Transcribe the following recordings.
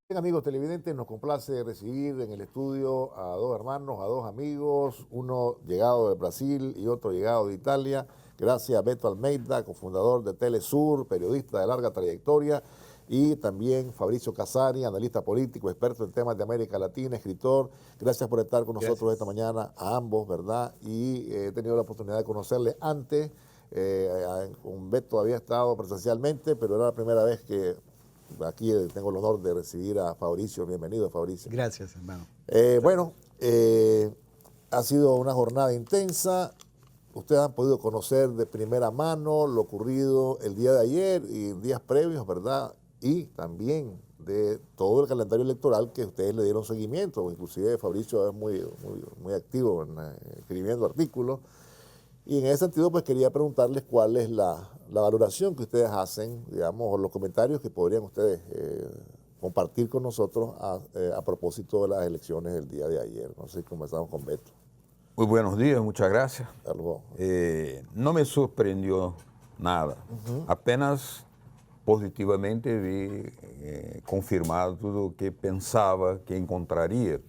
Bien, amigos televidentes, nos complace recibir en el estudio a dos hermanos, a dos amigos, uno llegado de Brasil y otro llegado de Italia. Gracias a Beto Almeida, cofundador de Telesur, periodista de larga trayectoria, y también Fabricio Casari, analista político, experto en temas de América Latina, escritor. Gracias por estar con nosotros esta Gracias. mañana, a ambos, ¿verdad? Y he tenido la oportunidad de conocerle antes. Con Beto había estado presencialmente, pero era la primera vez que aquí tengo el honor de recibir a Fabricio. Bienvenido, Fabricio. Gracias, hermano. Bueno, ha sido una jornada intensa. Ustedes han podido conocer de primera mano lo ocurrido el día de ayer y en días previos, ¿verdad? Y también de todo el calendario electoral que ustedes le dieron seguimiento. Inclusive Fabricio es muy activo escribiendo artículos. Y en ese sentido, pues quería preguntarles cuál es la valoración que ustedes hacen, digamos, o los comentarios que podrían ustedes compartir con nosotros a propósito de las elecciones del día de ayer. No sé si comenzamos con Beto. Muy buenos días, muchas gracias. Algo. No me sorprendió nada, apenas positivamente vi confirmado tudo o que pensaba que encontraría,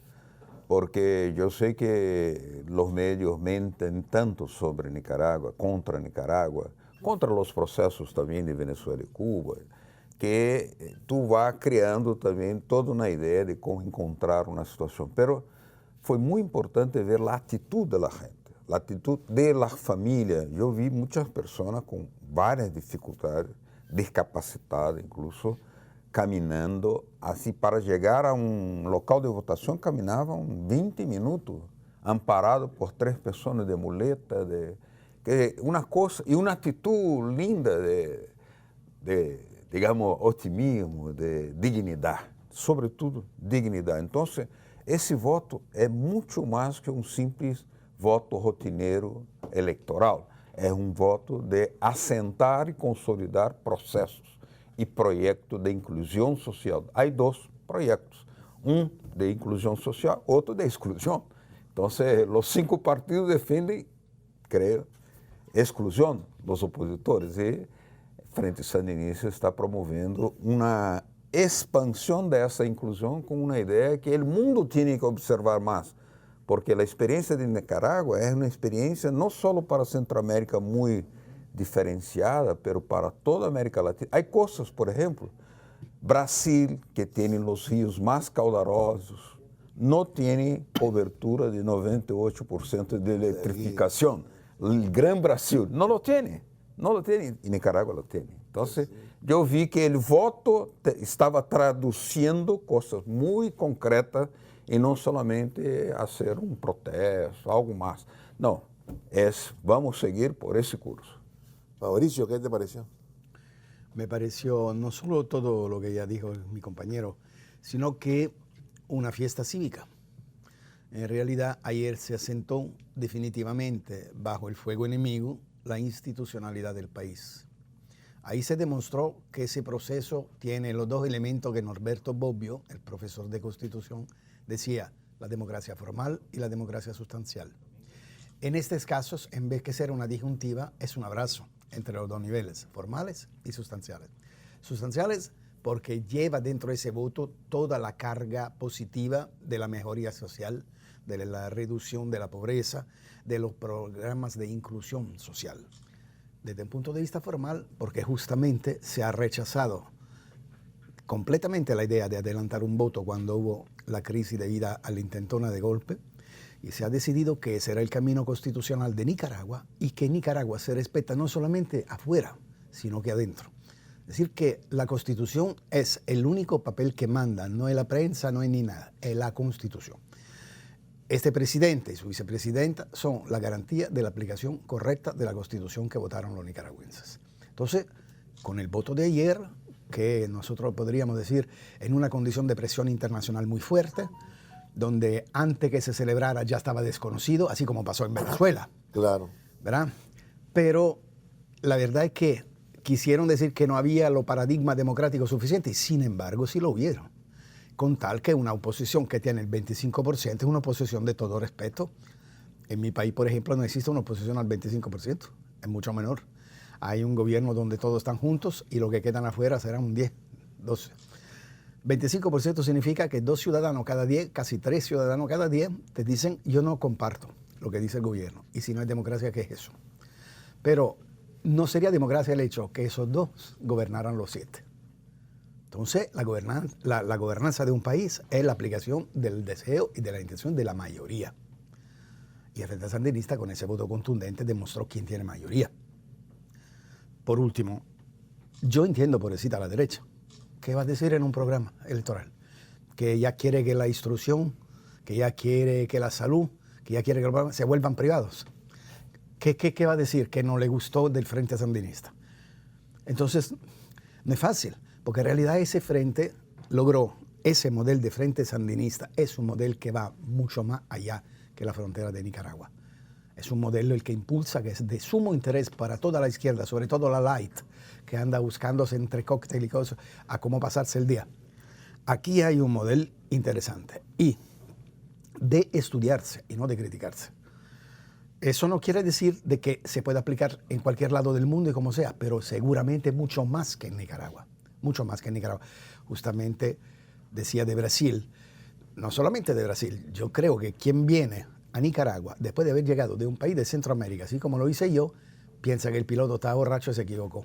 porque yo sé que los medios menten tanto sobre Nicaragua, contra los procesos también de Venezuela y Cuba, que tú vas creando también toda una idea de cómo encontrar una situación. Pero fue muy importante ver la actitud de la gente, la actitud de las familias. Yo vi muchas personas con varias dificultades, discapacitadas incluso, caminando así para llegar a un local de votación, caminaban 20 minutos, amparados por 3 personas de muleta, una cosa y una actitud linda digamos, otimismo, de dignidad, sobretudo dignidad. Entonces, esse voto é muito mais que um simples voto rotineiro eleitoral. É um voto de assentar e consolidar processos e projetos de inclusão social. Há dois projetos, um de inclusão social, outro de exclusão. Então, os 5 partidos defendem, creio, exclusão dos opositores e Frente Sandinista está promovendo uma expansão dessa inclusão com uma ideia que o mundo tem que observar mais, porque a experiência de Nicarágua é uma experiência não só para Centroamérica muito diferenciada, mas para toda a América Latina. Há coisas, por exemplo, Brasil, que tem os rios mais caudalosos, não tem cobertura de 98% de eletrificação. O Gran Brasil não lo tem. No lo tiene y Nicaragua lo tiene. Entonces, yo vi que el voto estaba traduciendo cosas muy concretas y no solamente hacer un protesto, algo más. No, vamos a seguir por ese curso. Fabricio, ¿qué te pareció? Me pareció no solo todo lo que ya dijo mi compañero, sino que una fiesta cívica. En realidad, ayer se asentó definitivamente bajo el fuego enemigo la institucionalidad del país. Ahí se demostró que ese proceso tiene los dos elementos que Norberto Bobbio, el profesor de Constitución, decía, la democracia formal y la democracia sustancial. En estos casos, en vez de ser una disyuntiva, es un abrazo entre los dos niveles, formales y sustanciales. Sustanciales porque lleva dentro de ese voto toda la carga positiva de la mejoría social, de la reducción de la pobreza, de los programas de inclusión social. Desde un punto de vista formal, porque justamente se ha rechazado completamente la idea de adelantar un voto cuando hubo la crisis debida a la intentona de golpe, y se ha decidido que será el camino constitucional de Nicaragua y que Nicaragua se respeta no solamente afuera, sino que adentro. Es decir, que la Constitución es el único papel que manda, no es la prensa, no es ni nada, es la Constitución. Este presidente y su vicepresidenta son la garantía de la aplicación correcta de la Constitución que votaron los nicaragüenses. Entonces, con el voto de ayer, que nosotros podríamos decir en una condición de presión internacional muy fuerte, donde antes que se celebrara ya estaba desconocido, así como pasó en Venezuela. Claro. ¿Verdad? Pero la verdad es que quisieron decir que no había los paradigmas democráticos suficientes, y sin embargo sí lo hubieron. Con tal que una oposición que tiene el 25% es una oposición de todo respeto. En mi país, por ejemplo, no existe una oposición al 25%, es mucho menor. Hay un gobierno donde todos están juntos y los que quedan afuera serán un 10, 12. 25% significa que 2 ciudadanos cada 10, casi 3 ciudadanos cada 10, te dicen, yo no comparto lo que dice el gobierno. Y si no es democracia, ¿qué es eso? Pero no sería democracia el hecho que esos 2 gobernaran los 7. Entonces, la gobernanza de un país es la aplicación del deseo y de la intención de la mayoría. Y el Frente Sandinista, con ese voto contundente, demostró quién tiene mayoría. Por último, yo entiendo, pobrecita, a la derecha. ¿Qué va a decir en un programa electoral? Que ella quiere que la instrucción, que ella quiere que la salud, que ella quiere que los programas se vuelvan privados. ¿Qué va a decir que no le gustó del Frente Sandinista? Entonces, no es fácil, porque en realidad ese frente logró, ese modelo de Frente Sandinista es un modelo que va mucho más allá que la frontera de Nicaragua. Es un modelo el que impulsa, que es de sumo interés para toda la izquierda, sobre todo la light, que anda buscándose entre cóctel y cosas a cómo pasarse el día. Aquí hay un modelo interesante y de estudiarse y no de criticarse. Eso no quiere decir de que se pueda aplicar en cualquier lado del mundo y como sea, pero seguramente mucho más que en Nicaragua. Mucho más que en Nicaragua. Justamente decía de Brasil, no solamente de Brasil, yo creo que quien viene a Nicaragua después de haber llegado de un país de Centroamérica, así como lo hice yo, piensa que el piloto está borracho y se equivocó.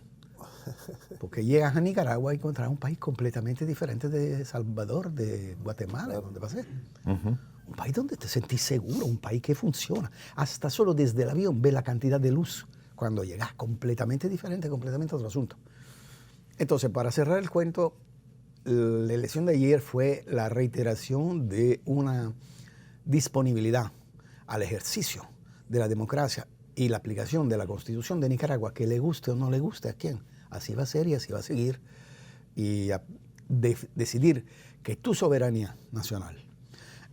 Porque llegas a Nicaragua y encontrarás un país completamente diferente de Salvador, de Guatemala, donde pasé. Un país donde te sentís seguro, un país que funciona. Hasta solo desde el avión ves la cantidad de luz cuando llegas, completamente diferente, completamente otro asunto. Entonces, para cerrar el cuento, la elección de ayer fue la reiteración de una disponibilidad al ejercicio de la democracia y la aplicación de la Constitución de Nicaragua, que le guste o no le guste a quién. Así va a ser y así va a seguir. Y decidir que tu soberanía nacional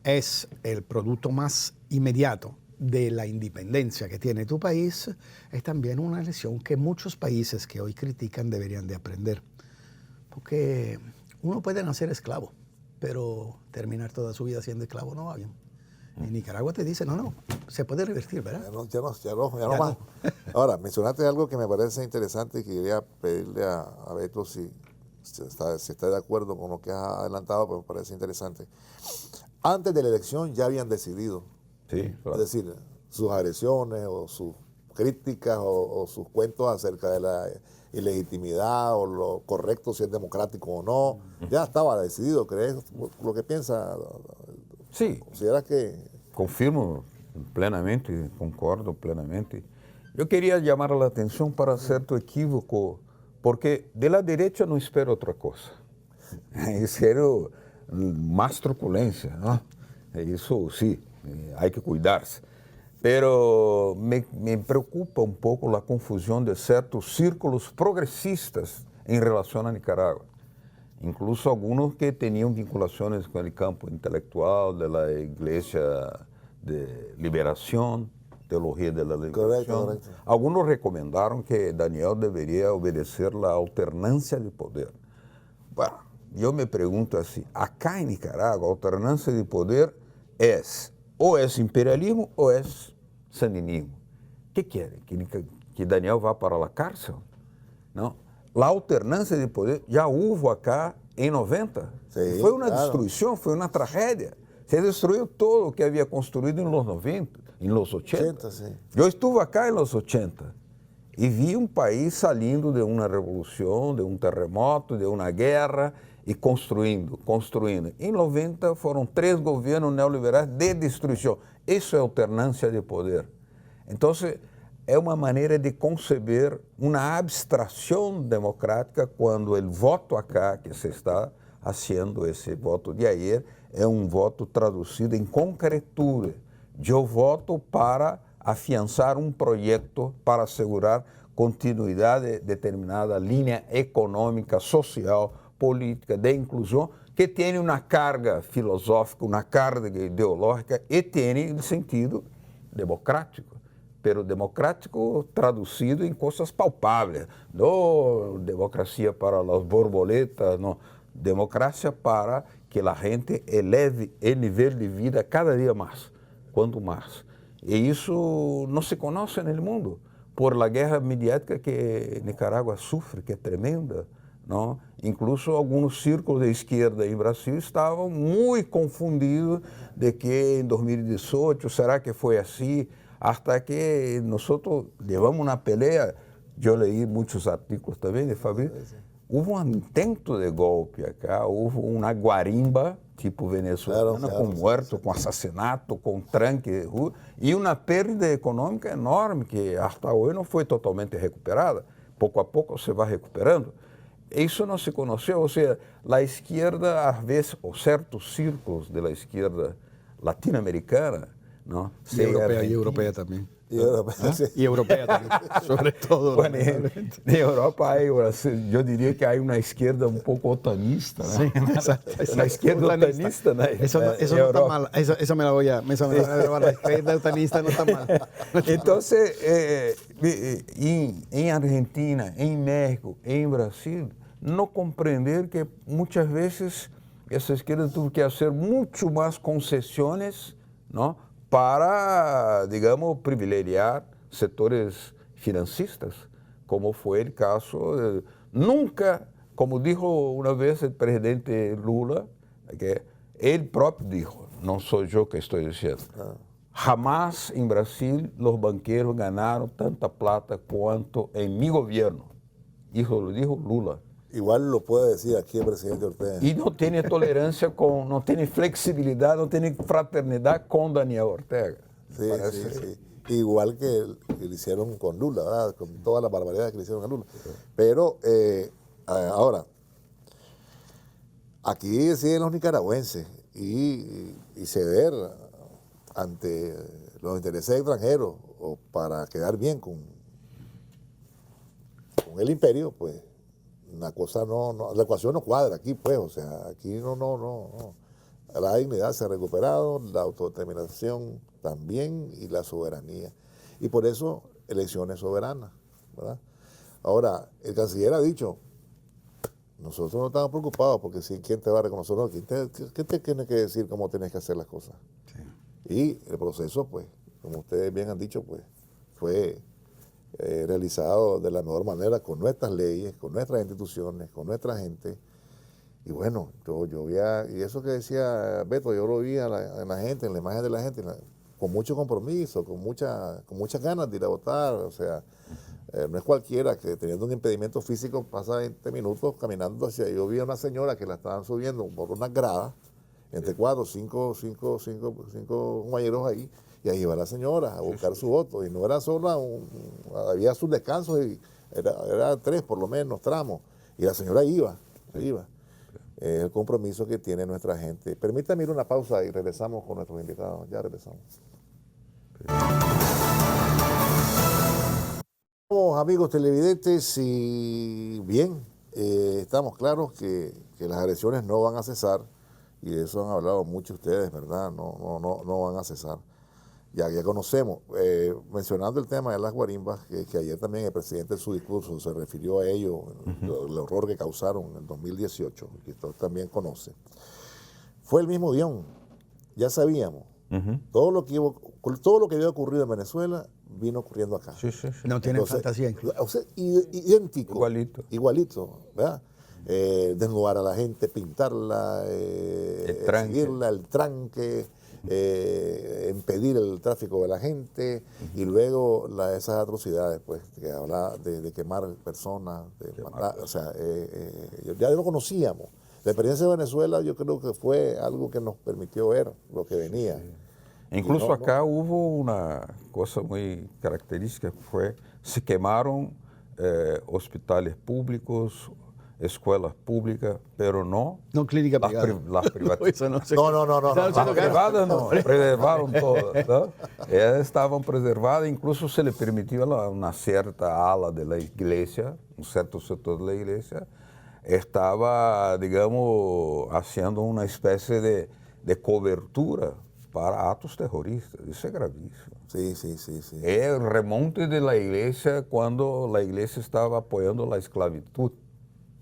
es el producto más inmediato de la independencia que tiene tu país, es también una lección que muchos países que hoy critican deberían de aprender. Porque uno puede nacer esclavo, pero terminar toda su vida siendo esclavo no va bien. En Nicaragua te dice, no, se puede revertir, ¿verdad? Ya no más. Ahora, mencionaste algo que me parece interesante y que quería pedirle a Beto si está de acuerdo con lo que has adelantado, pues me parece interesante. Antes de la elección ya habían decidido, Sí, claro. es decir, sus agresiones o sus críticas o sus cuentos acerca de la ilegitimidad o lo correcto, si es democrático o no, ya estaba decidido. ¿Crees lo que piensa? Sí, ¿Consideras que...? confirmo plenamente, concordo plenamente. Yo quería llamar la atención para cierto equívoco, porque de la derecha no espero otra cosa. Espero más truculencia, ¿no? Eso sí, hay que cuidarse. Pero me preocupa un poco la confusión de ciertos círculos progresistas en relación a Nicaragua. Incluso algunos que tenían vinculaciones con el campo intelectual de la Iglesia de Liberación, Teología de la Liberación. Correcto. Algunos recomendaron que Daniel debería obedecer la alternancia de poder. Bueno, yo me pregunto así, acá en Nicaragua, alternancia de poder es o es imperialismo o es sandinismo. ¿Qué quiere? ¿Que Daniel vá para la cárcel? No. La alternancia de poder ya hubo acá en 90. Sí, fue una claro. destrucción, fue una tragedia. Se destruyó todo lo que había construido en los 90, en los 80. Sí. Yo estuve acá en los 80 y vi un país saliendo de una revolución, de un terremoto, de una guerra y construyendo. En 90 fueron 3 gobiernos neoliberales de destrucción. Eso es alternancia de poder. Entonces, é uma maneira de conceber uma abstração democrática quando o voto acá que se está fazendo, esse voto de ayer, é um voto traduzido em concretura. Eu voto para afiançar um projeto para assegurar continuidade de determinada linha econômica, social, política, de inclusão, que tem uma carga filosófica, uma carga ideológica e tem sentido democrático. Pero democrático traduzido em coisas palpáveis. Não democracia para as borboletas, não. Democracia para que a gente eleve o nível de vida cada dia mais, quanto mais. E isso não se conhece no mundo, por la guerra mediática que Nicaragua sofre, que é tremenda, ¿no? Incluso algunos círculos de izquierda en Brasil estaban muy confundidos de que en 2018, ¿será que fue así? Hasta que nosotros llevamos una pelea, yo leí muchos artículos también de Fabrício, hubo un intento de golpe acá, hubo una guarimba tipo venezolana, con muertos, con asesinato, con tranque de rua, y una pérdida económica enorme que hasta hoy no fue totalmente recuperada. Poco a poco se va recuperando. Eso no se conoció, o sea, la izquierda, a veces, o ciertos círculos de la izquierda latinoamericana, ¿no? Y europea también. Y Europa, sí. Y europea también, sobre todo. Bueno, en Europa hay, yo diría que hay una izquierda un poco otanista, ¿no? Sí, exacto. Una izquierda otanista, ¿no? Eso no está mal, eso me la voy a... La izquierda otanista no está mal. Entonces, en Argentina, en México, en Brasil, no comprender que muchas veces esa izquierda tuvo que hacer mucho más concesiones, ¿no? Para, digamos, privilegiar sectores financistas, como fue el caso, nunca, como dijo una vez el presidente Lula, que él propio dijo, no soy yo que estoy diciendo, jamás en Brasil los banqueros ganaron tanta plata cuanto en mi gobierno, lo dijo Lula. Igual lo puede decir aquí el presidente Ortega. Y no tiene tolerancia, no tiene flexibilidad, no tiene fraternidad con Daniel Ortega. Sí, sí, sí. Igual que le hicieron con Lula, ¿verdad? Con todas las barbaridades que le hicieron a Lula. Pero ahora, aquí deciden los nicaragüenses y ceder ante los intereses extranjeros o para quedar bien con el imperio, pues una cosa la ecuación no cuadra aquí, pues, o sea, aquí no. La dignidad se ha recuperado, la autodeterminación también y la soberanía. Y por eso, elecciones soberanas, ¿verdad? Ahora, el canciller ha dicho, nosotros no estamos preocupados porque si quién te va a reconocer, no, ¿quién te tiene que decir cómo tienes que hacer las cosas? Sí. Y el proceso, pues, como ustedes bien han dicho, pues, fue realizado de la mejor manera con nuestras leyes, con nuestras instituciones, con nuestra gente. Y bueno, yo veía, y eso que decía Beto, yo lo vi en la gente, en la imagen de la gente, con mucho compromiso, con muchas ganas de ir a votar. O sea, no es cualquiera que teniendo un impedimento físico pasa 20 minutos caminando hacia. Yo vi a una señora que la estaban subiendo por unas gradas, entre 4, 5 compañeros ahí, y ahí iba la señora a buscar su voto. Y no era solo, había sus descansos, y era 3 por lo menos tramos, y la señora iba. El compromiso que tiene nuestra gente. Permítame ir una pausa y regresamos con nuestros invitados. Ya regresamos. Amigos televidentes, y bien, estamos claros que las agresiones no van a cesar, y de eso han hablado muchos ustedes, ¿verdad? No van a cesar. Ya conocemos, mencionando el tema de las guarimbas, que ayer también el presidente en su discurso se refirió a ello, el horror que causaron en el 2018, que usted también conoce. Fue el mismo guión, ya sabíamos. Todo lo que había ocurrido en Venezuela vino ocurriendo acá. Sí. No tienen fantasía. O sea, idéntico. Igualito, ¿verdad? Desnudar a la gente, pintarla, seguirla, el tranque, impedir el tráfico de la gente, y luego esas atrocidades, pues, que hablaba de quemar personas, de matar, o sea, ya lo conocíamos. La experiencia de Venezuela yo creo que fue algo que nos permitió ver lo que venía. Sí. Incluso acá hubo una cosa muy característica, se quemaron hospitales públicos, escuelas públicas, pero no clínica privada. Las privatizadas. No. Las privadas no, preservaron todas, ¿no? Ellas estaban preservadas, incluso se le permitió a una cierta ala de la iglesia, un cierto sector de la iglesia, estaba, digamos, haciendo una especie de cobertura para actos terroristas. Eso es gravísimo. Sí. El remonte de la iglesia cuando la iglesia estaba apoyando la esclavitud,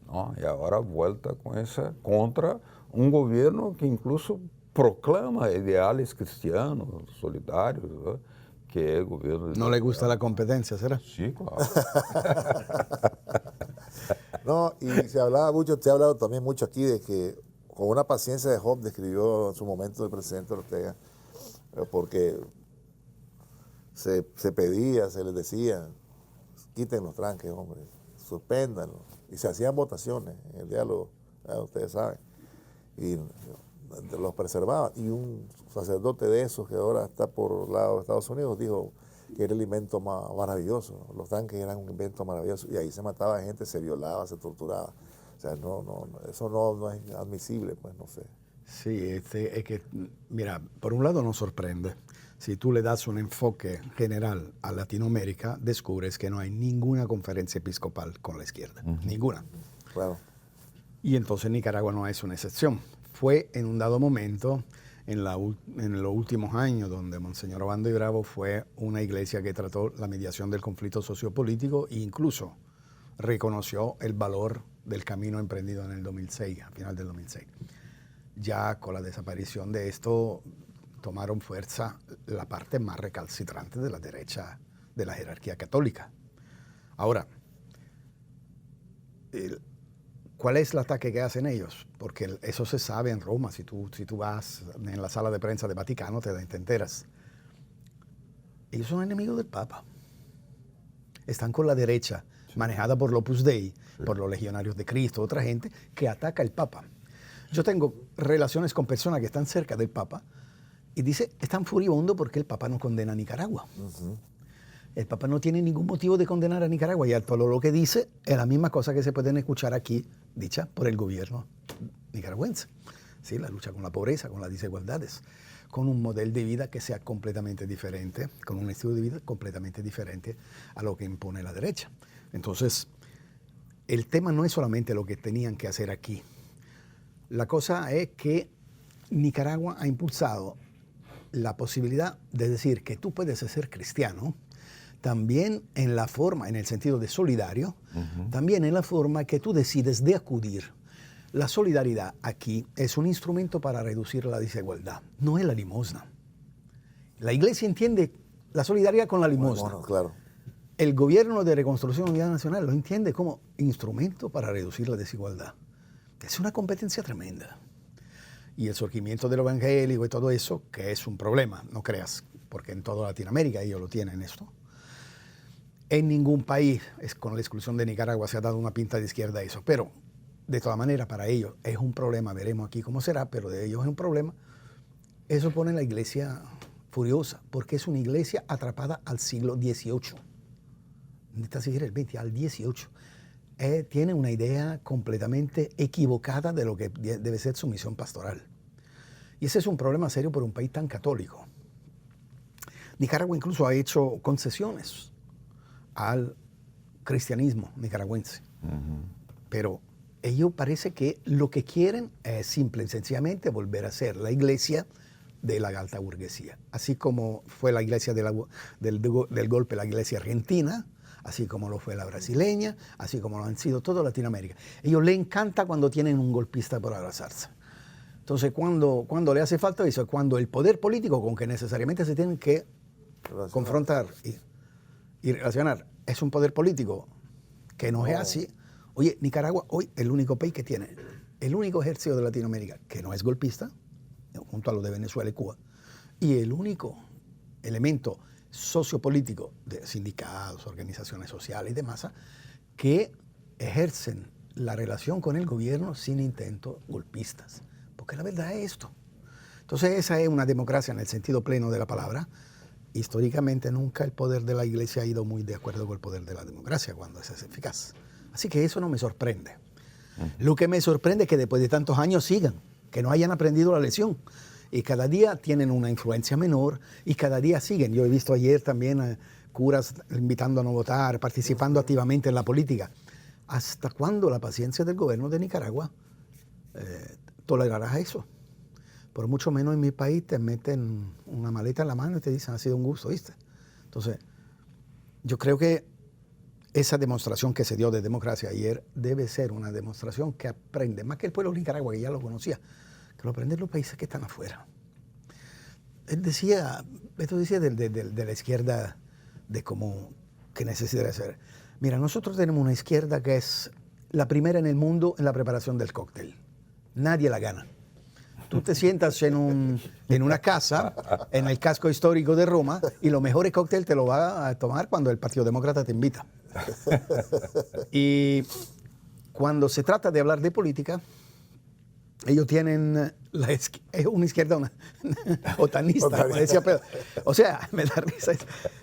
¿no? Y ahora vuelta con esa contra un gobierno que incluso proclama ideales cristianos, solidarios, ¿no? Que el gobierno... No le gusta la competencia, ¿será? Sí, claro. No, y se hablaba mucho, usted ha hablado también mucho aquí de que con una paciencia de Job describió en su momento el presidente Ortega, porque se pedía, se les decía, quiten los tranques, hombre, suspéndanlos. Y se hacían votaciones en el diálogo, ya ustedes saben, y los preservaban. Y un sacerdote de esos, que ahora está por el lado de Estados Unidos, dijo que era el invento maravilloso. Los tanques eran un invento maravilloso. Y ahí se mataba gente, se violaba, se torturaba. O sea, eso no es admisible, pues no sé. Sí, es que, mira, por un lado nos sorprende. Si tú le das un enfoque general a Latinoamérica, descubres que no hay ninguna conferencia episcopal con la izquierda. Ninguna. Claro. Y entonces Nicaragua no es una excepción. Fue en un dado momento, en los últimos años, donde Monseñor Obando y Bravo fue una iglesia que trató la mediación del conflicto sociopolítico e incluso reconoció el valor del camino emprendido en el 2006, a final del 2006. Ya con la desaparición de esto, tomaron fuerza la parte más recalcitrante de la derecha de la jerarquía católica. Ahora, ¿cuál es el ataque que hacen ellos? Porque eso se sabe en Roma. Si tú vas en la sala de prensa de Vaticano, te enteras. Ellos son enemigos del Papa. Están con la derecha, manejada por el Opus Dei, por los legionarios de Cristo, otra gente que ataca al Papa. Yo tengo relaciones con personas que están cerca del Papa y dice, están furibundos porque el Papa no condena a Nicaragua. El Papa no tiene ningún motivo de condenar a Nicaragua y todo lo que dice es la misma cosa que se pueden escuchar aquí, dicha por el gobierno nicaragüense. ¿Sí? La lucha con la pobreza, con las desigualdades, con un modelo de vida que sea completamente diferente, con un estilo de vida completamente diferente a lo que impone la derecha. Entonces, el tema no es solamente lo que tenían que hacer aquí. La cosa es que Nicaragua ha impulsado la posibilidad de decir que tú puedes ser cristiano, también en la forma, en el sentido de solidario, también en la forma que tú decides de acudir. La solidaridad aquí es un instrumento para reducir la desigualdad, no es la limosna. La iglesia entiende la solidaridad con la limosna. Bueno, claro. El gobierno de Reconstrucción y Unidad Nacional lo entiende como instrumento para reducir la desigualdad. Es una competencia tremenda. Y el surgimiento del evangélico y todo eso, que es un problema, no creas, porque en toda Latinoamérica ellos lo tienen esto. En ningún país, con la exclusión de Nicaragua, se ha dado una pinta de izquierda a eso. Pero, de todas maneras, para ellos es un problema. Veremos aquí cómo será, pero de ellos es un problema. Eso pone a la iglesia furiosa, porque es una iglesia atrapada al siglo XVIII. Necesita seguir el XX, al XVIII. Tiene una idea completamente equivocada de lo que debe ser su misión pastoral. Y ese es un problema serio por un país tan católico. Nicaragua incluso ha hecho concesiones al cristianismo nicaragüense. Pero ellos parece que lo que quieren es simple y sencillamente volver a ser la iglesia de la alta burguesía. Así como fue la iglesia del golpe, la iglesia argentina, así como lo fue la brasileña, así como lo han sido toda Latinoamérica. A ellos les encanta cuando tienen un golpista por abrazarse. Entonces, cuando le hace falta eso, es cuando el poder político con que necesariamente se tienen que confrontar y relacionar, es un poder político que no es así. Oye, Nicaragua hoy es el único país que tiene, el único ejército de Latinoamérica que no es golpista, junto a los de Venezuela y Cuba, y el único elemento sociopolítico de sindicatos, organizaciones sociales y demás, que ejercen la relación con el gobierno sin intentos golpistas. Porque la verdad es esto. Entonces esa es una democracia en el sentido pleno de la palabra. Históricamente nunca el poder de la iglesia ha ido muy de acuerdo con el poder de la democracia cuando es eficaz. Así que eso no me sorprende. Lo que me sorprende es que después de tantos años sigan, que no hayan aprendido la lección. Y cada día tienen una influencia menor y cada día siguen. Yo he visto ayer también curas invitando a no votar, participando activamente en la política. ¿Hasta cuándo la paciencia del gobierno de Nicaragua tolerará eso? Por mucho menos en mi país te meten una maleta en la mano y te dicen, ha sido un gusto, ¿viste? Entonces, yo creo que esa demostración que se dio de democracia ayer debe ser una demostración que aprende, más que el pueblo de Nicaragua, que ya lo conocía, que lo aprenden los países que están afuera. Él decía, esto decía de la izquierda, de cómo, qué necesidad de hacer. Mira, nosotros tenemos una izquierda que es la primera en el mundo en la preparación del cóctel. Nadie la gana. Tú te sientas en una casa, en el casco histórico de Roma, y los mejores cócteles te lo va a tomar cuando el Partido Demócrata te invita. Y cuando se trata de hablar de política, ellos tienen una izquierda otanista, como decía Pedro. O sea, me da risa.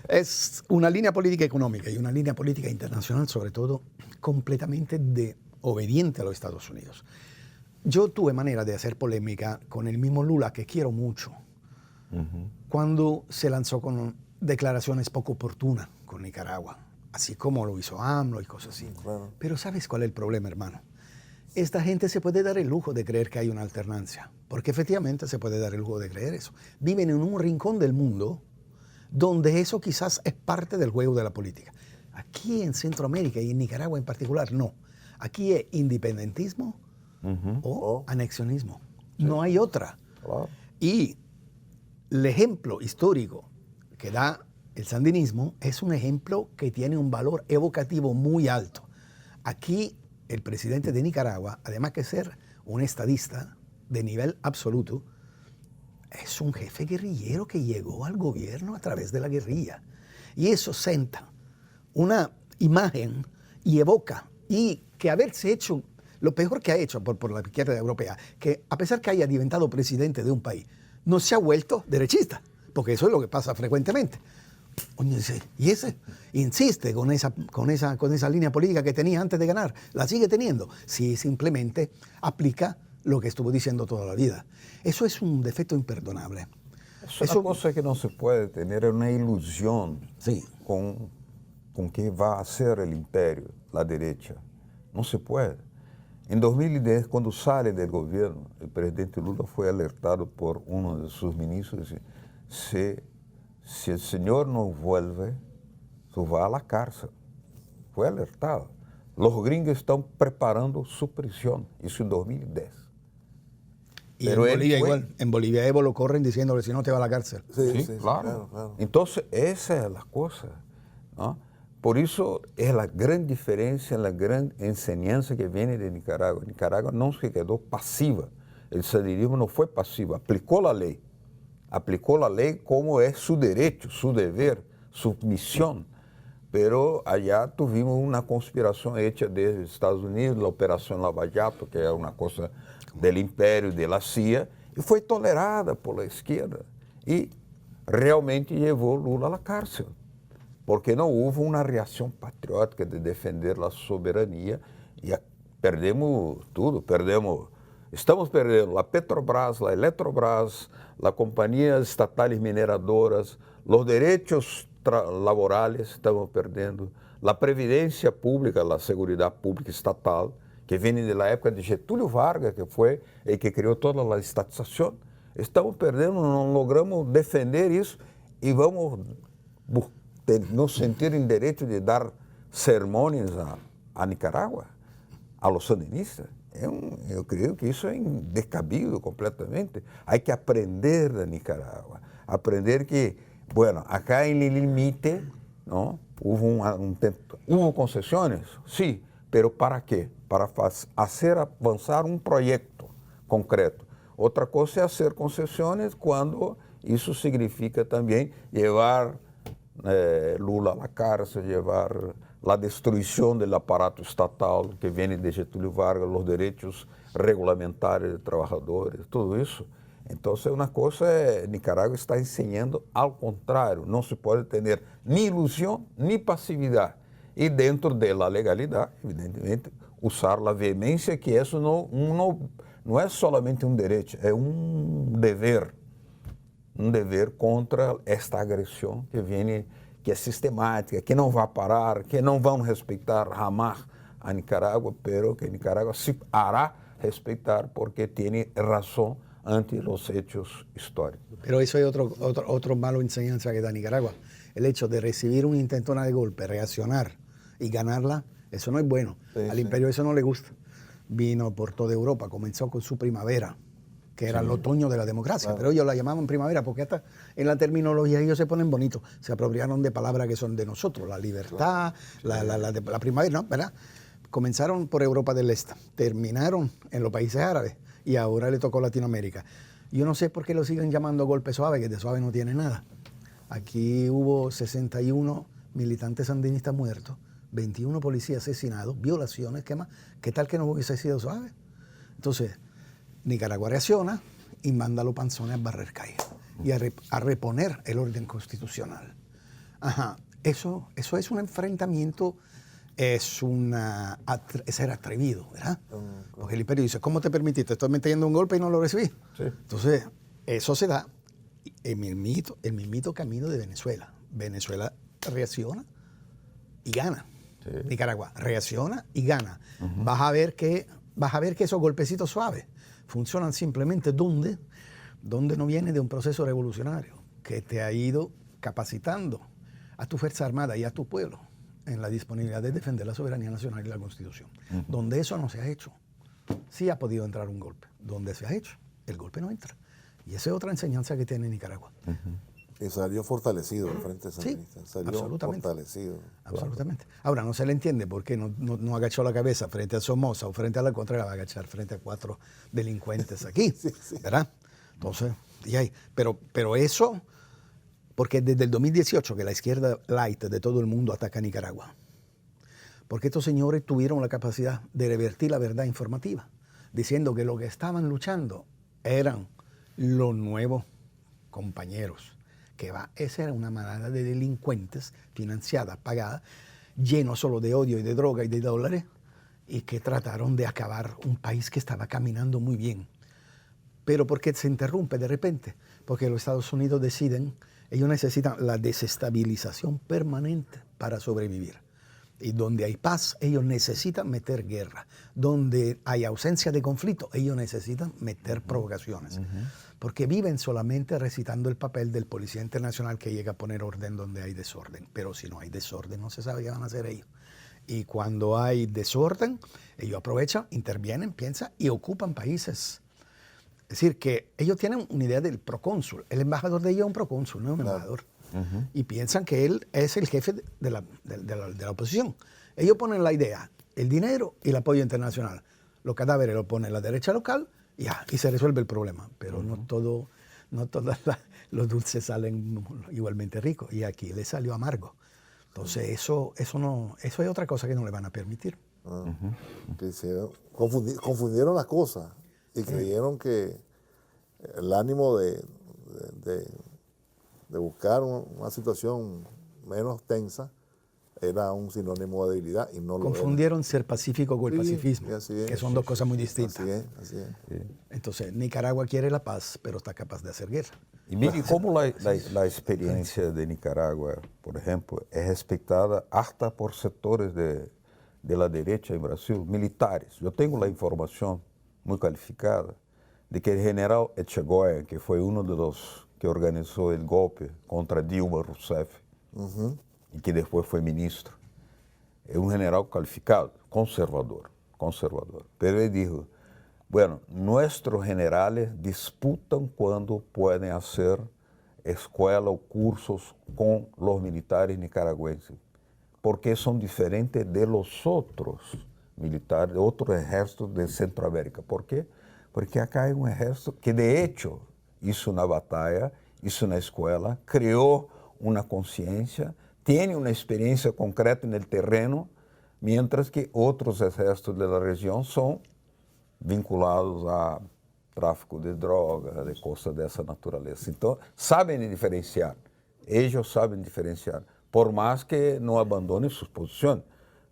Es una línea política económica y una línea política internacional, sobre todo, completamente obediente a los Estados Unidos. Yo tuve manera de hacer polémica con el mismo Lula, que quiero mucho, cuando se lanzó con declaraciones poco oportunas con Nicaragua, así como lo hizo AMLO y cosas así. Claro. Pero ¿sabes cuál es el problema, hermano? Esta gente se puede dar el lujo de creer que hay una alternancia, porque efectivamente se puede dar el lujo de creer eso. Viven en un rincón del mundo donde eso quizás es parte del juego de la política. Aquí en Centroamérica y en Nicaragua en particular, no. Aquí es independentismo o anexionismo. Sí. No hay otra. Claro. Y el ejemplo histórico que da el sandinismo es un ejemplo que tiene un valor evocativo muy alto. Aquí el presidente de Nicaragua, además que ser un estadista de nivel absoluto, es un jefe guerrillero que llegó al gobierno a través de la guerrilla. Y eso senta una imagen y evoca, y que haberse hecho lo peor que ha hecho por la izquierda europea, que a pesar que haya diventado presidente de un país, no se ha vuelto derechista, porque eso es lo que pasa frecuentemente. Y ese insiste con esa línea política que tenía antes de ganar, la sigue teniendo, si simplemente aplica lo que estuvo diciendo toda la vida. Eso es un defecto imperdonable. Es una cosa que no se puede tener, una ilusión con qué va a ser el imperio, la derecha. No se puede. En 2010, cuando sale del gobierno, el presidente Lula fue alertado por uno de sus ministros, si el señor no vuelve, tú vas a la cárcel. Fue alertado. Los gringos están preparando su prisión. Eso en 2010. Y pero en Bolivia igual. En Bolivia Evo lo corren diciéndole si no te va a la cárcel. Sí, claro. Entonces, esa es la cosa, ¿no? Por eso es la gran diferencia, la gran enseñanza que viene de Nicaragua. Nicaragua no se quedó pasiva. El sandinismo no fue pasivo, aplicó la ley. Aplicó la ley como es su derecho, su deber, su misión. Pero allá tuvimos una conspiración hecha desde Estados Unidos, la Operación Lava Jato, que era una cosa del imperio, de la CIA, y fue tolerada por la izquierda. Y realmente llevó Lula a la cárcel, porque no hubo una reacción patriótica de defender la soberanía y perdemos todo, estamos perdiendo la Petrobras, la Eletrobras, las compañías estatales mineradoras, los derechos laborales estamos perdiendo, la previdencia pública, la seguridad pública estatal, que viene de la época de Getúlio Vargas, que fue el que creó toda la estatización. Estamos perdiendo, no logramos defender eso y vamos nos sentir en derecho de dar sermones a Nicaragua, a los sandinistas. Eu creio que isso é descabido completamente. Há que aprender da Nicaragua, aprender que, bueno, acá en el límite, ¿no? Hubo concesiones, sí, pero ¿para qué? Para hacer avançar um projeto concreto. Outra coisa é fazer concessões quando isso significa também levar Lula a la cárcel, llevar la destrucción del aparato estatal que viene de Getúlio Vargas, los derechos regulamentarios de trabajadores, todo eso. Entonces una cosa Nicaragua está enseñando al contrario, no se puede tener ni ilusión ni pasividad. Y dentro de la legalidad, evidentemente, usar la vehemencia, que eso no es solamente un derecho, es un deber contra esta agresión que viene, que é sistemática, que não vai parar, que não vão respeitar jamais a Nicaragua, pero que Nicaragua se hará respeitar porque tem razão ante os hechos históricos. Pero eso es otro malo enseñanza que da Nicaragua. El hecho de recibir un intentona de golpe, reaccionar y ganarla, eso no es bueno. Al imperio eso no le gusta. Vino por toda Europa, comenzó con su primavera, que era el otoño de la democracia, claro. Pero ellos la llamaban primavera porque hasta en la terminología ellos se ponen bonitos, se apropiaron de palabras que son de nosotros, la libertad, claro. la primavera, ¿no? ¿Verdad? comenzaron por Europa del Este, terminaron en los países árabes y ahora le tocó Latinoamérica. Yo no sé por qué lo siguen llamando golpe suave, que de suave no tiene nada. Aquí hubo 61 militantes sandinistas muertos, 21 policías asesinados, violaciones, ¿qué más? ¿Qué tal que no hubiese sido suave? Entonces, Nicaragua reacciona y manda a los panzones a barrer calle y a reponer el orden constitucional. Ajá, eso es un enfrentamiento, ser atrevido, ¿verdad? Porque el imperio dice, ¿cómo te permitiste? Estoy metiendo un golpe y no lo recibí. Sí. Entonces, eso se da en el mismito camino de Venezuela. Venezuela reacciona y gana. Sí. Nicaragua reacciona y gana. Vas a ver que esos golpecitos suaves funcionan simplemente donde no viene de un proceso revolucionario que te ha ido capacitando a tu Fuerza Armada y a tu pueblo en la disponibilidad de defender la soberanía nacional y la Constitución. Donde eso no se ha hecho, sí ha podido entrar un golpe. Donde se ha hecho, el golpe no entra. Y esa es otra enseñanza que tiene Nicaragua. Y salió fortalecido el Frente Sandinista. Sí, Salió absolutamente. fortalecido. Absolutamente. Ahora, no se le entiende por qué no agachó la cabeza frente a Somoza o frente a la contra, la va a agachar frente a 4 delincuentes aquí, Sí, sí. ¿verdad? Entonces, pero eso, porque desde el 2018 que la izquierda light de todo el mundo ataca a Nicaragua, porque estos señores tuvieron la capacidad de revertir la verdad informativa, diciendo que lo que estaban luchando eran los nuevos compañeros. Esa era una manada de delincuentes financiada, pagada, lleno solo de odio y de droga y de dólares, y que trataron de acabar un país que estaba caminando muy bien. Pero ¿por qué se interrumpe de repente? Porque los Estados Unidos deciden, ellos necesitan la desestabilización permanente para sobrevivir. Y donde hay paz, ellos necesitan meter guerra. Donde hay ausencia de conflicto, ellos necesitan meter provocaciones. Porque viven solamente recitando el papel del policía internacional que llega a poner orden donde hay desorden. Pero si no hay desorden, no se sabe qué van a hacer ellos. Y cuando hay desorden, ellos aprovechan, intervienen, piensan y ocupan países. Es decir, que ellos tienen una idea del procónsul. El embajador de ellos es un procónsul, no es un embajador. Y piensan que él es el jefe de la oposición. Ellos ponen la idea, el dinero y el apoyo internacional. Los cadáveres los pone la derecha local y se resuelve el problema. Pero no todos los dulces salen igualmente ricos. Y aquí le salió amargo. Entonces eso es otra cosa que no le van a permitir. Confundieron las cosas y creyeron que el ánimo de buscar una situación menos tensa era un sinónimo de debilidad y no lo era. Confundieron ser pacífico con el pacifismo, es, que son dos cosas muy distintas. Así es. Entonces, Nicaragua quiere la paz, pero está capaz de hacer guerra. Y mire cómo la experiencia de Nicaragua, por ejemplo, es respetada hasta por sectores de la derecha en Brasil, militares. Yo tengo la información muy calificada de que el general Echegoyen, que fue uno de los que organizó el golpe contra Dilma Rousseff y que después fue ministro, es un general calificado, conservador. Pero él dijo, bueno, nuestros generales disputan cuando pueden hacer escuela o cursos con los militares nicaragüenses, porque son diferentes de los otros militares, de otros ejércitos de Centroamérica. ¿Por qué? Porque acá hay un ejército que de hecho hizo una batalla, hizo una escuela, creó una conciencia, tiene una experiencia concreta en el terreno, mientras que otros ejércitos de la región son vinculados a tráfico de droga, de cosas de esa naturaleza. Entonces, saben diferenciar, ellos saben diferenciar, por más que no abandonen sus posiciones,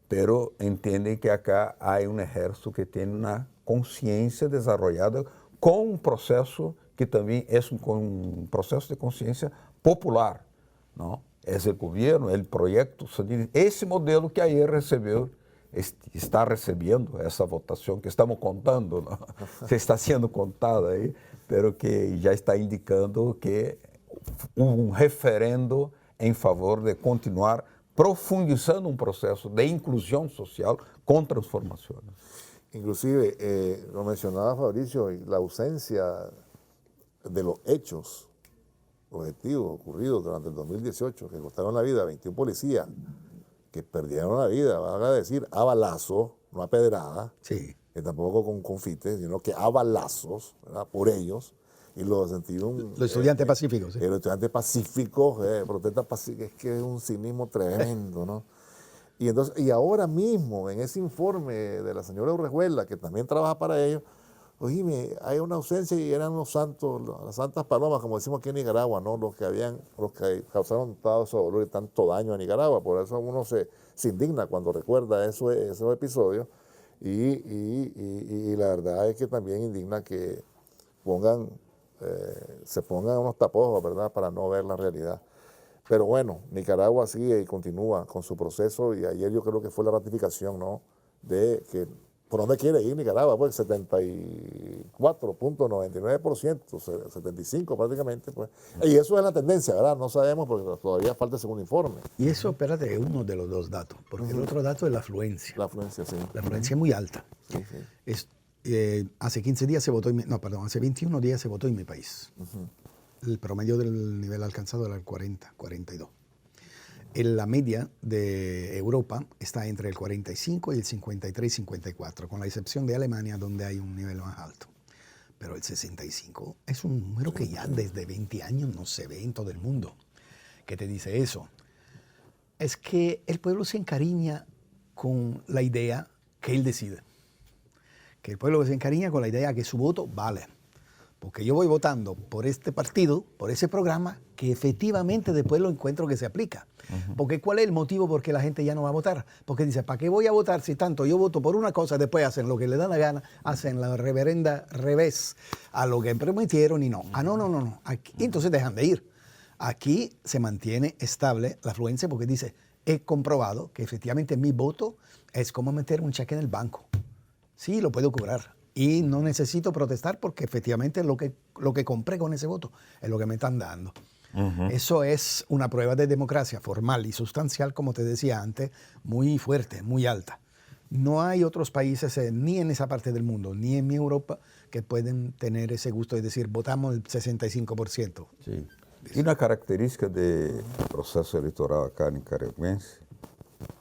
pero entienden que acá hay un ejército que tiene una conciencia desarrollada con un proceso que también es un proceso de conciencia popular, ¿no? Es el gobierno, el proyecto, ese modelo que ayer está recibiendo esa votación que estamos contando, ¿no? Se está siendo contada ahí, pero que ya está indicando que hubo un referendo en favor de continuar profundizando un proceso de inclusión social con transformaciones. Inclusive, lo mencionaba Fabricio, y la ausencia de los hechos objetivos ocurridos durante el 2018, que costaron la vida a 21 policías, que perdieron la vida, van a decir, a balazo, no a pedrada, Sí. Tampoco con confites, sino que a balazos, ¿verdad? Por ellos. Y los 61... Los estudiantes pacíficos, sí. Los estudiantes pacíficos, protestas pacíficas, es que es un cinismo tremendo, ¿no? Y ahora mismo, en ese informe de la señora Urrejuela, que también trabaja para ellos, oíme, hay una ausencia y eran los santos, las santas palomas, como decimos aquí en Nicaragua, ¿no? Los que causaron todo ese dolor y tanto daño a Nicaragua. Por eso uno se indigna cuando recuerda esos episodios. Y la verdad es que también indigna que se pongan unos tapojos, ¿verdad?, para no ver la realidad. Pero bueno, Nicaragua sigue y continúa con su proceso, y ayer yo creo que fue la ratificación, ¿no?, de que por dónde quiere ir Nicaragua, pues 74.99%, 75% prácticamente, pues. Y eso es la tendencia, ¿verdad? No sabemos porque todavía falta el segundo informe. Y eso, espérate, es uno de los dos datos, porque el otro dato es la afluencia. La afluencia, sí. La afluencia es muy alta. Sí, sí. Hace 15 días se votó, hace 21 días se votó en mi país. El promedio del nivel alcanzado era el 40, 42. La media de Europa está entre el 45 y el 53, 54, con la excepción de Alemania, donde hay un nivel más alto. Pero el 65 es un número que ya desde 20 años no se ve en todo el mundo. ¿Qué te dice eso? Es que el pueblo se encariña con la idea que él decide. Que el pueblo se encariña con la idea que su voto vale. Porque yo voy votando por este partido, por ese programa, que efectivamente después lo encuentro que se aplica. Porque ¿cuál es el motivo por qué la gente ya no va a votar? Porque dice, ¿para qué voy a votar si tanto yo voto por una cosa, después hacen lo que le da la gana, hacen la reverenda revés a lo que prometieron y no? No. Aquí, entonces dejan de ir. Aquí se mantiene estable la afluencia porque dice, he comprobado que efectivamente mi voto es como meter un cheque en el banco. Sí, lo puedo cobrar. Y no necesito protestar porque efectivamente lo que compré con ese voto es lo que me están dando. Eso es una prueba de democracia formal y sustancial, como te decía antes, muy fuerte, muy alta. No hay otros países, ni en esa parte del mundo, ni en mi Europa, que pueden tener ese gusto de decir, votamos el 65%. Sí. Y una característica del proceso electoral acá nicaragüense,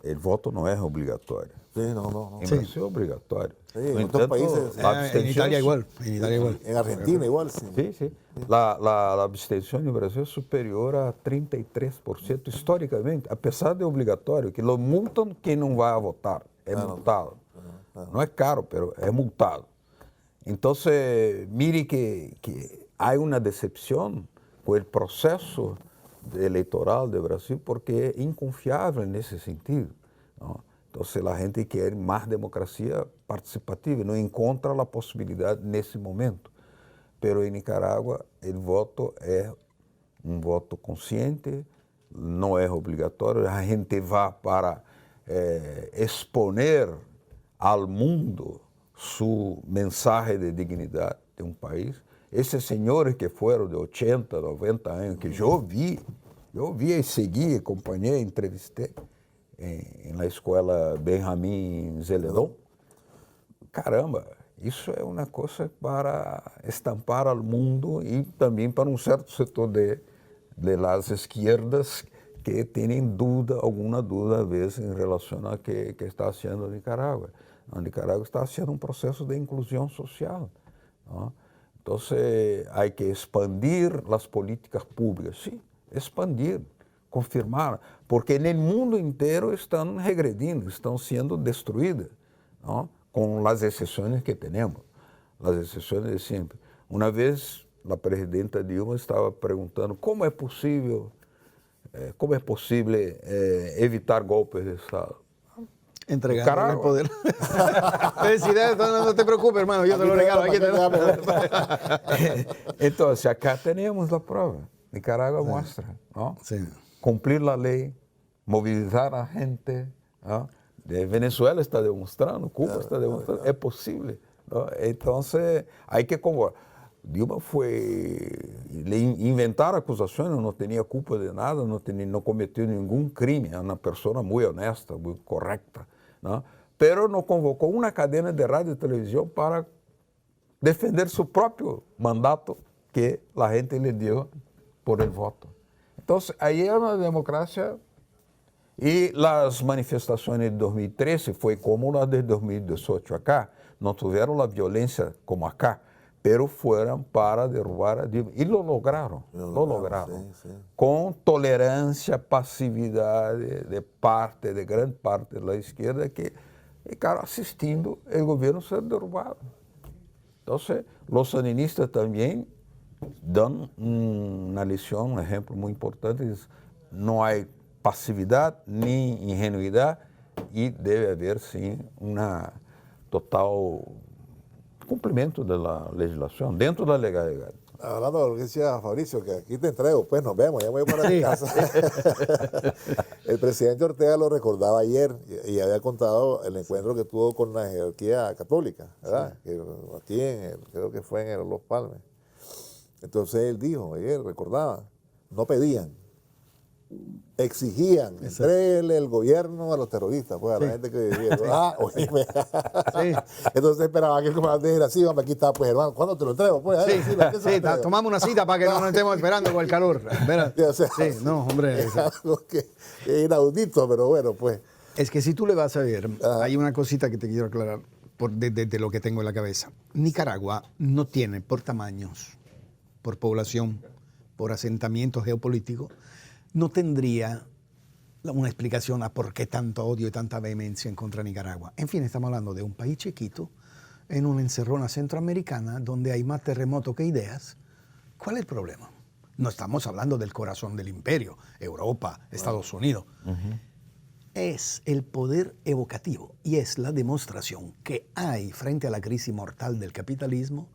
el voto no es obligatorio. Sí, no. En Brasil es obligatorio. Sí, en otros países. En Italia igual. En Argentina igual, sí. Sí. La abstención en Brasil es superior a 33% históricamente, a pesar de obligatorio, que lo multan quien no va a votar, es multado. No es caro, pero es multado. Entonces, mire que hay una decepción con el proceso electoral de Brasil porque es inconfiable en ese sentido, ¿no? Entonces la gente quiere más democracia participativa y no encuentra la posibilidad en ese momento. Pero en Nicaragua el voto es un voto consciente, no es obligatorio, la gente va para exponer al mundo su mensaje de dignidad de un país. Esos señores que fueron de 80, 90 años, que yo vi y seguí, acompañé, entrevisté en la escuela Benjamín Zeledón. Caramba, isso é uma coisa para estampar ao mundo e também para um certo setor de las esquerdas que têm alguma dúvida, às vezes, em relação a que está haciendo Nicaragua. A Nicaragua está haciendo um processo de inclusão social, ¿no? Então, há que expandir as políticas públicas, sim, expandir, confirmar, porque no mundo inteiro estão regredindo, estão sendo destruídas, ¿no? Com as exceções que temos, as exceções de sempre. Uma vez, a presidenta Dilma estava perguntando como é possível evitar golpes de Estado. Entregar el poder. Felicidades, no te preocupes, hermano, yo te lo regalo. Entonces, acá tenemos la prueba. Nicaragua muestra, ¿no? Sí. Cumplir la ley, movilizar a la gente, ¿no? Venezuela está demostrando, Cuba está demostrando, es posible, ¿no? Entonces, hay que Dilma le inventaron acusaciones, no tenía culpa de nada, no cometió ningún crimen, es una persona muy honesta, muy correcta, ¿no? Pero no convocó una cadena de radio y televisión para defender su propio mandato que la gente le dio por el voto. Entonces, ahí es una democracia Y las manifestaciones de 2013 fue como las de 2018 acá. No tuvieron la violencia como acá, pero fueron para derrubar a Dilma. Y lo lograron, lo lograron. Sí, sí. Con tolerancia, pasividad de gran parte de la izquierda que ficaram assistindo o governo ser derrubado. Então, os sandinistas também dão uma lição, um exemplo muito importante. Não há passividade nem ingenuidade e deve haver, sim, total cumprimento da legislação, dentro da legalidade. Hablando de lo que decía Fabricio, que aquí te entrego, pues nos vemos, ya me voy para mi casa. El presidente Ortega lo recordaba ayer y había contado el encuentro que tuvo con la jerarquía católica, ¿verdad? Sí. Que aquí, creo que fue en Los Palmes. Entonces él dijo ayer, recordaba, no pedían, exigían, entréguenle el gobierno a los terroristas, pues a la gente que vivía. Oíme. Sí. Entonces esperaba que el comandante dijera, sí, hombre, aquí está, pues hermano, ¿cuándo te lo entrego? Pues, sí, tomamos una cita para que no nos estemos esperando con el calor. O sea, sí, no, hombre. Es algo que es inaudito, pero bueno, pues. Es que si tú le vas a ver, hay una cosita que te quiero aclarar de lo que tengo en la cabeza. Nicaragua no tiene por tamaños, por población, por asentamiento geopolítico, no tendría una explicación a por qué tanto odio y tanta vehemencia en contra de Nicaragua. En fin, estamos hablando de un país chiquito, en una encerrona centroamericana, donde hay más terremotos que ideas. ¿Cuál es el problema? No estamos hablando del corazón del imperio, Europa, Estados Unidos. Es el poder evocativo y es la demostración que hay frente a la crisis mortal del capitalismo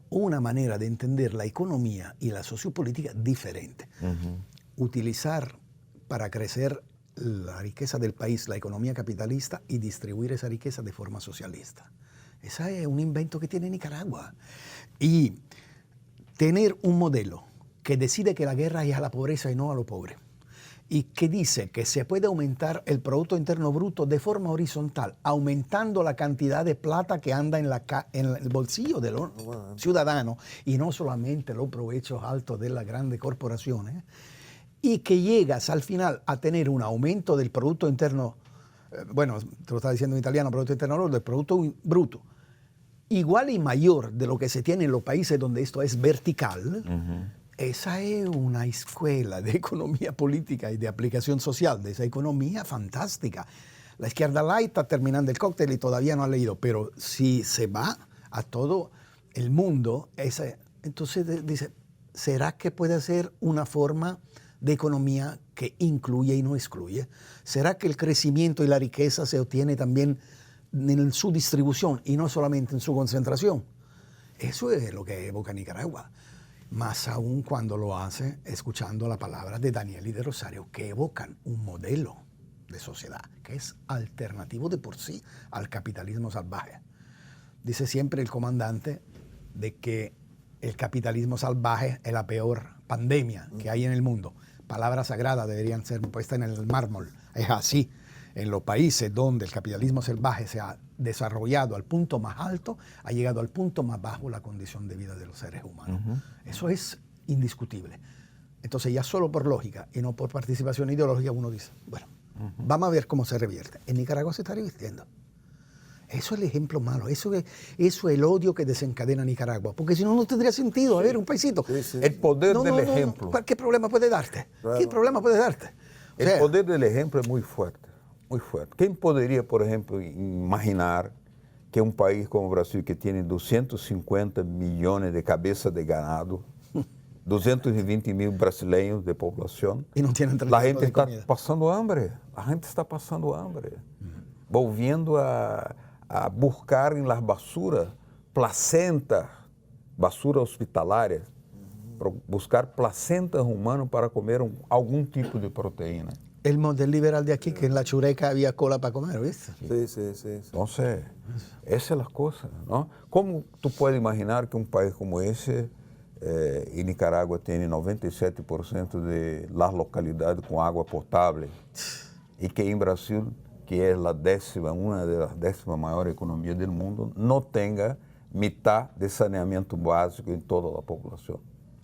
una manera de entender la economía y la sociopolítica diferente. Utilizar para crecer la riqueza del país, la economía capitalista, y distribuir esa riqueza de forma socialista. Ese es un invento que tiene Nicaragua. Y tener un modelo que decide que la guerra es a la pobreza y no a lo pobre, y que dice que se puede aumentar el Producto Interno Bruto de forma horizontal, aumentando la cantidad de plata que anda en el bolsillo de los ciudadanos, y no solamente los provechos altos de las grandes corporaciones, y que llegas al final a tener un aumento del Producto Interno, bueno, te lo estaba diciendo en italiano, Producto Interno Bruto, del Producto Bruto, igual y mayor de lo que se tiene en los países donde esto es vertical. Esa es una escuela de economía política y de aplicación social de esa economía fantástica. La izquierda light está terminando el cóctel y todavía no ha leído, pero si se va a todo el mundo, entonces dice, ¿será que puede ser una forma de economía que incluye y no excluye? ¿Será que el crecimiento y la riqueza se obtiene también en su distribución y no solamente en su concentración? Eso es lo que evoca Nicaragua. Más aún cuando lo hace escuchando la palabra de Daniel y de Rosario, que evocan un modelo de sociedad que es alternativo de por sí al capitalismo salvaje. Dice siempre el comandante de que el capitalismo salvaje es la peor pandemia que hay en el mundo. Palabras sagradas deberían ser puestas en el mármol. Es así. En los países donde el capitalismo salvaje se ha desarrollado al punto más alto, ha llegado al punto más bajo la condición de vida de los seres humanos. Eso es indiscutible. Entonces ya solo por lógica y no por participación ideológica uno dice, bueno, vamos a ver cómo se revierte. En Nicaragua se está revirtiendo. Eso es el ejemplo malo, eso es el odio que desencadena Nicaragua, porque si no, no tendría sentido. A ver, un paisito. Sí. El poder del ejemplo. ¿Qué problema puede darte? Claro. ¿Qué problema puede darte? El poder del ejemplo es muy fuerte, muy fuerte. ¿Quién podría, por ejemplo, imaginar que un país como Brasil, que tiene 250 millones de cabezas de ganado, 220 mil brasileños de población, y no tienen la gente está pasando hambre, la gente está pasando hambre, volviendo a buscar en las basuras placentas, basuras hospitalarias, buscar placentas humanas para comer algún tipo de proteína. El modelo liberal de aquí, que en la chureca había cola para comer, ¿viste? Sí. Entonces, esa es la cosa, ¿no? ¿Cómo tú puedes imaginar que un país como ese, y Nicaragua tiene 97% de las localidades con agua potable, y que en Brasil, que es una de las 10th mayores economías del mundo, no tenga mitad de saneamiento básico en toda la población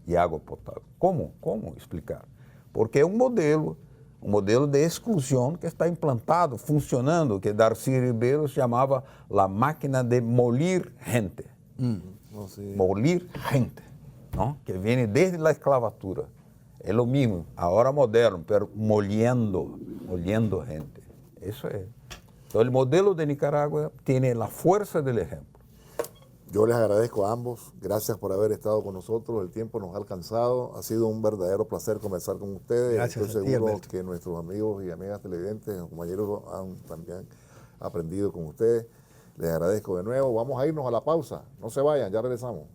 y agua potable? ¿Cómo explicar? Porque es un modelo um modelo de exclusão que está implantado, funcionando, que Darcy Ribeiro chamava a máquina de molir gente. No, sí. Molir gente, ¿no? Que viene desde la esclavatura. Es lo mismo, ahora moderno, pero moliendo gente. Eso es. Entonces, el modelo de Nicaragua tiene la fuerza del ejemplo. Yo les agradezco a ambos, gracias por haber estado con nosotros, el tiempo nos ha alcanzado, ha sido un verdadero placer conversar con ustedes. Gracias Estoy a ti, seguro Alberto. que nuestros amigos y amigas televidentes, compañeros han también aprendido con ustedes. Les agradezco de nuevo, vamos a irnos a la pausa, no se vayan, ya regresamos.